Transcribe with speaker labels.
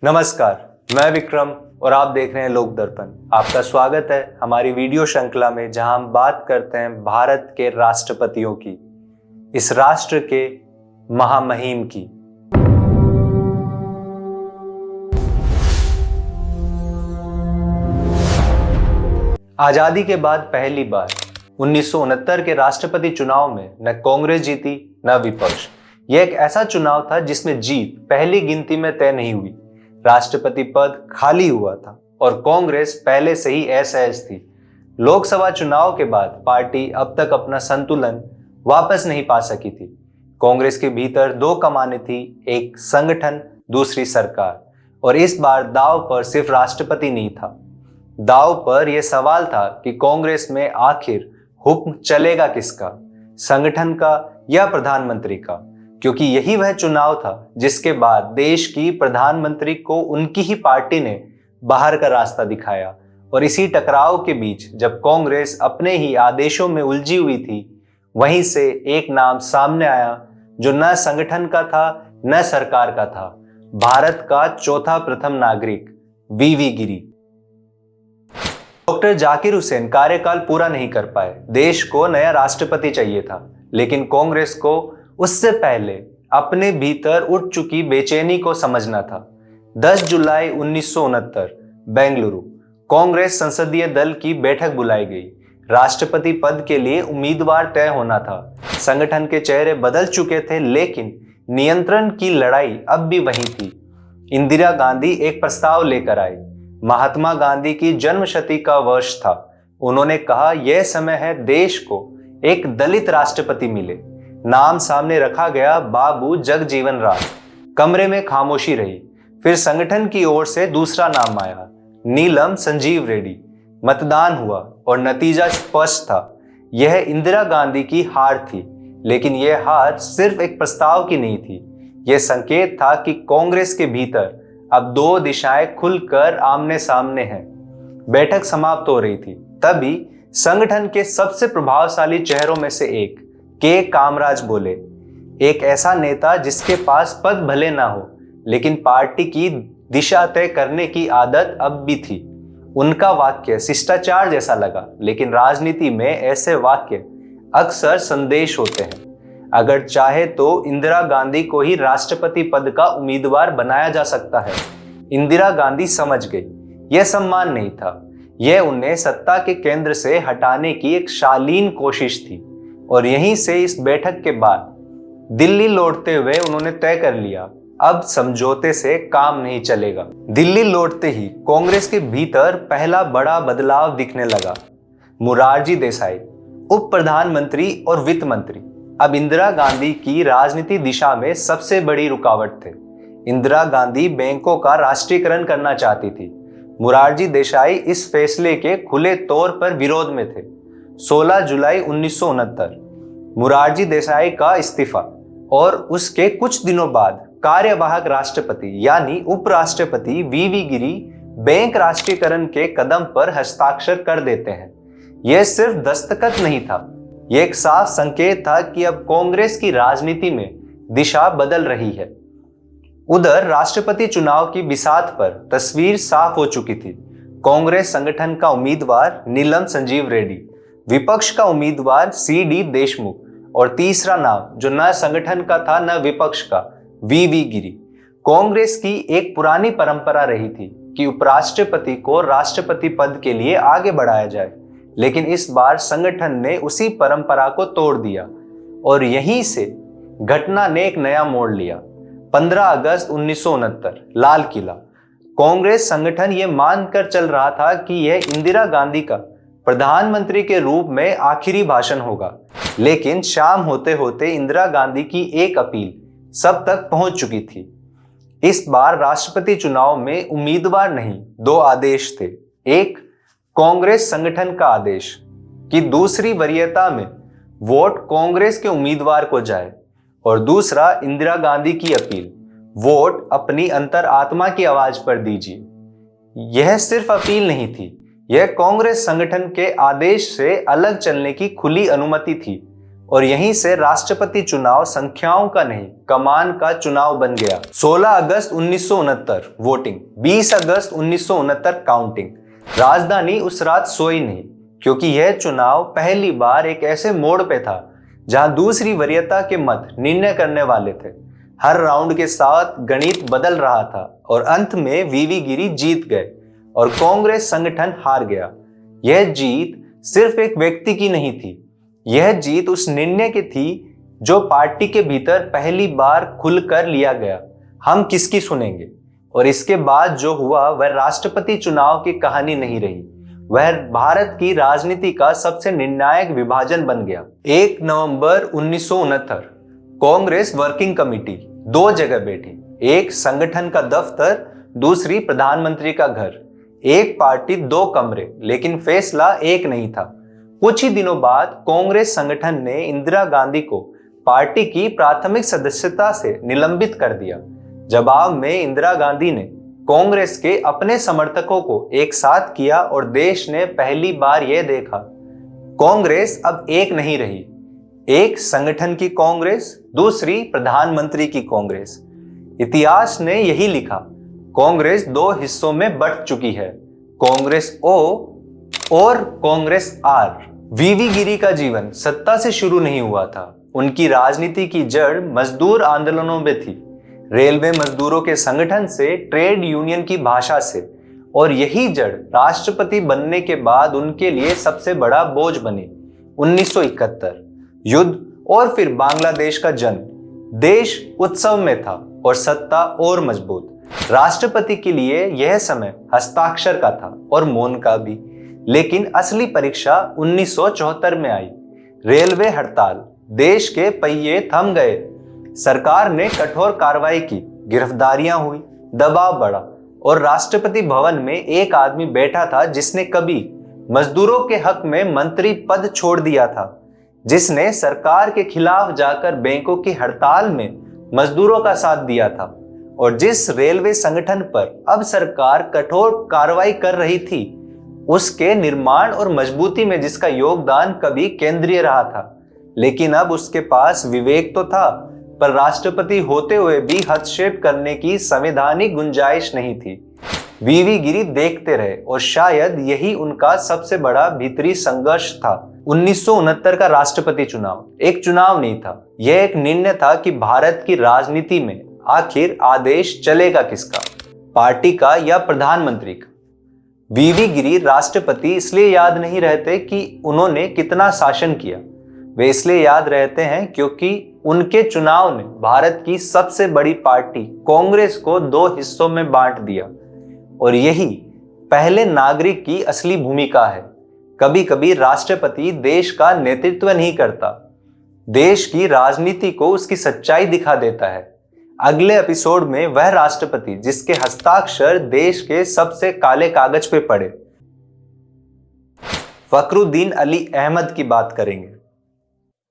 Speaker 1: नमस्कार, मैं विक्रम और आप देख रहे हैं लोक दर्पण। आपका स्वागत है हमारी वीडियो श्रृंखला में, जहां हम बात करते हैं भारत के राष्ट्रपतियों की, इस राष्ट्र के महामहिम की। आजादी के बाद पहली बार 1969 के राष्ट्रपति चुनाव में न कांग्रेस जीती न विपक्ष। यह एक ऐसा चुनाव था जिसमें जीत पहली गिनती में तय नहीं हुई। राष्ट्रपति पद खाली हुआ था और कांग्रेस पहले से ही असहज थी। लोकसभा चुनाव के बाद पार्टी अब तक अपना संतुलन वापस नहीं पा सकी थी। कांग्रेस के भीतर दो कमानें थी, एक संगठन, दूसरी सरकार। और इस बार दांव पर सिर्फ राष्ट्रपति नहीं था, दांव पर यह सवाल था कि कांग्रेस में आखिर हुक्म चलेगा किसका, संगठन का या प्रधानमंत्री का, क्योंकि यही वह चुनाव था जिसके बाद देश की प्रधानमंत्री को उनकी ही पार्टी ने बाहर का रास्ता दिखाया। और इसी टकराव के बीच जब कांग्रेस अपने ही आदेशों में उलझी हुई थी, वहीं से एक नाम सामने आया जो न संगठन का था न सरकार का था, भारत का चौथा प्रथम नागरिक वीवी गिरी। डॉक्टर जाकिर हुसैन कार्यकाल पूरा नहीं कर पाए। देश को नया राष्ट्रपति चाहिए था, लेकिन कांग्रेस को उससे पहले अपने भीतर उठ चुकी बेचैनी को समझना था। 10 जुलाई 1969 बेंगलुरु कांग्रेस संसदीय दल की बैठक बुलाई गई। राष्ट्रपति पद के लिए उम्मीदवार तय होना था। संगठन के चेहरे बदल चुके थे, लेकिन नियंत्रण की लड़ाई अब भी वही थी। इंदिरा गांधी एक प्रस्ताव लेकर आई। महात्मा गांधी की जन्मशती का वर्ष था। उन्होंने कहा, यह समय है देश को एक दलित राष्ट्रपति मिले। नाम सामने रखा गया, बाबू जगजीवन राम। कमरे में खामोशी रही। फिर संगठन की ओर से दूसरा नाम आया, नीलम संजीव रेड्डी। मतदान हुआ और नतीजा स्पष्ट था। यह इंदिरा गांधी की हार थी, लेकिन यह हार सिर्फ एक प्रस्ताव की नहीं थी। यह संकेत था कि कांग्रेस के भीतर अब दो दिशाएं खुलकर आमने सामने हैं। बैठक समाप्त हो रही थी, तभी संगठन के सबसे प्रभावशाली चेहरों में से एक के कामराज बोले, एक ऐसा नेता जिसके पास पद भले ना हो, लेकिन पार्टी की दिशा तय करने की आदत अब भी थी। उनका वाक्य शिष्टाचार जैसा लगा, लेकिन राजनीति में ऐसे वाक्य अक्सर संदेश होते हैं। अगर चाहे तो इंदिरा गांधी को ही राष्ट्रपति पद का उम्मीदवार बनाया जा सकता है। इंदिरा गांधी समझ गई, यह सम्मान नहीं था, यह उन्हें सत्ता के केंद्र से हटाने की एक शालीन कोशिश थी। और यहीं से इस बैठक के बाद दिल्ली लौटते हुए उन्होंने तय कर लिया, अब समझौते से काम नहीं चलेगा। दिल्ली लौटते ही कांग्रेस के भीतर पहला बड़ा बदलाव दिखने लगा। मोरारजी देसाई उप प्रधानमंत्री और वित्त मंत्री अब इंदिरा गांधी की राजनीति दिशा में सबसे बड़ी रुकावट थे। इंदिरा गांधी बैंकों का राष्ट्रीयकरण करना चाहती थी। मोरारजी देसाई इस फैसले के खुले तौर पर विरोध में थे। 16 जुलाई 1969 मोरारजी देसाई का इस्तीफा और उसके कुछ दिनों बाद कार्यवाहक राष्ट्रपति यानी उपराष्ट्रपति वीवी गिरी बैंक राष्ट्रीयकरण के कदम पर हस्ताक्षर कर देते हैं। यह सिर्फ दस्तखत नहीं था, यह एक साफ संकेत था कि अब कांग्रेस की राजनीति में दिशा बदल रही है। उधर राष्ट्रपति चुनाव की बिसात पर तस्वीर साफ हो चुकी थी। कांग्रेस संगठन का उम्मीदवार नीलम संजीव रेड्डी, विपक्ष का उम्मीदवार सीडी देशमुख और तीसरा नाम जो न संगठन का था न विपक्ष का, वीवी गिरी। कांग्रेस की एक पुरानी परंपरा रही थी कि उपराष्ट्रपति को राष्ट्रपति पद के लिए आगे बढ़ाया जाए, लेकिन इस बार संगठन ने उसी परंपरा को तोड़ दिया और यहीं से घटना ने एक नया मोड़ लिया। 15 अगस्त 1969 लाल किला। कांग्रेस संगठन यह मानकर चल रहा था कि यह इंदिरा गांधी का प्रधानमंत्री के रूप में आखिरी भाषण होगा, लेकिन शाम होते होते इंदिरा गांधी की एक अपील सब तक पहुंच चुकी थी। इस बार राष्ट्रपति चुनाव में उम्मीदवार नहीं, दो आदेश थे। एक कांग्रेस संगठन का आदेश कि दूसरी वरीयता में वोट कांग्रेस के उम्मीदवार को जाए, और दूसरा इंदिरा गांधी की अपील, वोट अपनी अंतरात्मा की आवाज पर दीजिए। यह सिर्फ अपील नहीं थी, यह कांग्रेस संगठन के आदेश से अलग चलने की खुली अनुमति थी। और यहीं से राष्ट्रपति चुनाव संख्याओं का नहीं, कमान का चुनाव बन गया। 16 अगस्त 1969 वोटिंग, 20 अगस्त 1969 काउंटिंग। राजधानी उस रात सोई नहीं, क्योंकि यह चुनाव पहली बार एक ऐसे मोड़ पे था जहां दूसरी वरीयता के मत निर्णय करने वाले थे। हर राउंड के साथ गणित बदल रहा था और अंत में वीवी गिरी जीत गए और कांग्रेस संगठन हार गया। यह जीत सिर्फ एक व्यक्ति की नहीं थी, यह जीत उस निर्णय की थी जो पार्टी के भीतर पहली बार खुलकर लिया गया, हम किसकी सुनेंगे। और इसके बाद जो हुआ वह राष्ट्रपति चुनाव की कहानी नहीं रही, वह भारत की राजनीति का सबसे निर्णायक विभाजन बन गया। 1 नवंबर 1969 कांग्रेस वर्किंग कमेटी 2 जगह बैठी, एक संगठन का दफ्तर, दूसरी प्रधानमंत्री का घर। एक पार्टी 2 कमरे, लेकिन फैसला एक नहीं था। कुछ ही दिनों बाद कांग्रेस संगठन ने इंदिरा गांधी को पार्टी की प्राथमिक सदस्यता से निलंबित कर दिया। जवाब में इंदिरा गांधी ने कांग्रेस के अपने समर्थकों को एक साथ किया और देश ने पहली बार यह देखा, कांग्रेस अब एक नहीं रही। एक संगठन की कांग्रेस, दूसरी प्रधानमंत्री की कांग्रेस। इतिहास ने यही लिखा, कांग्रेस 2 हिस्सों में बंट चुकी है, कांग्रेस ओ और कांग्रेस आर। वीवी गिरी का जीवन सत्ता से शुरू नहीं हुआ था, उनकी राजनीति की जड़ मजदूर आंदोलनों में थी, रेलवे मजदूरों के संगठन से, ट्रेड यूनियन की भाषा से, और यही जड़ राष्ट्रपति बनने के बाद उनके लिए सबसे बड़ा बोझ बनी। 1971 युद्ध और फिर बांग्लादेश का जन्म। देश उत्सव में था और सत्ता और मजबूत। राष्ट्रपति के लिए यह समय हस्ताक्षर का था और मौन का भी। लेकिन असली परीक्षा 1974 में आई। रेलवे हड़ताल, देश के पहिए थम गए, सरकार ने कठोर कार्रवाई की, गिरफ्तारियां हुई, दबाव बढ़ा और राष्ट्रपति भवन में एक आदमी बैठा था जिसने कभी मजदूरों के हक में मंत्री पद छोड़ दिया था, जिसने सरकार के खिलाफ जाकर बैंकों की हड़ताल में मजदूरों का साथ दिया था, और जिस रेलवे संगठन पर अब सरकार कठोर कार्रवाई कर रही थी, उसके निर्माण और मजबूती में जिसका योगदान कभी केंद्रीय रहा था। लेकिन अब उसके पास विवेक तो था, पर राष्ट्रपति होते हुए भी हस्तक्षेप करने की संवैधानिक गुंजाइश नहीं थी। वीवी गिरी देखते रहे और शायद यही उनका सबसे बड़ा भीतरी संघर्ष था। 1969 का राष्ट्रपति चुनाव एक चुनाव नहीं था, यह एक निर्णय था कि भारत की राजनीति में आखिर आदेश चलेगा किसका, पार्टी का या प्रधानमंत्री का। वीवी गिरी राष्ट्रपति इसलिए याद नहीं रहते कि उन्होंने कितना शासन किया, वे इसलिए याद रहते हैं क्योंकि उनके चुनाव ने भारत की सबसे बड़ी पार्टी कांग्रेस को 2 हिस्सों में बांट दिया। और यही पहले नागरिक की असली भूमिका है। कभी कभी राष्ट्रपति देश का नेतृत्व नहीं करता, देश की राजनीति को उसकी सच्चाई दिखा देता है। अगले एपिसोड में वह राष्ट्रपति जिसके हस्ताक्षर देश के सबसे काले कागज पे पड़े, फखरुद्दीन अली अहमद की बात करेंगे।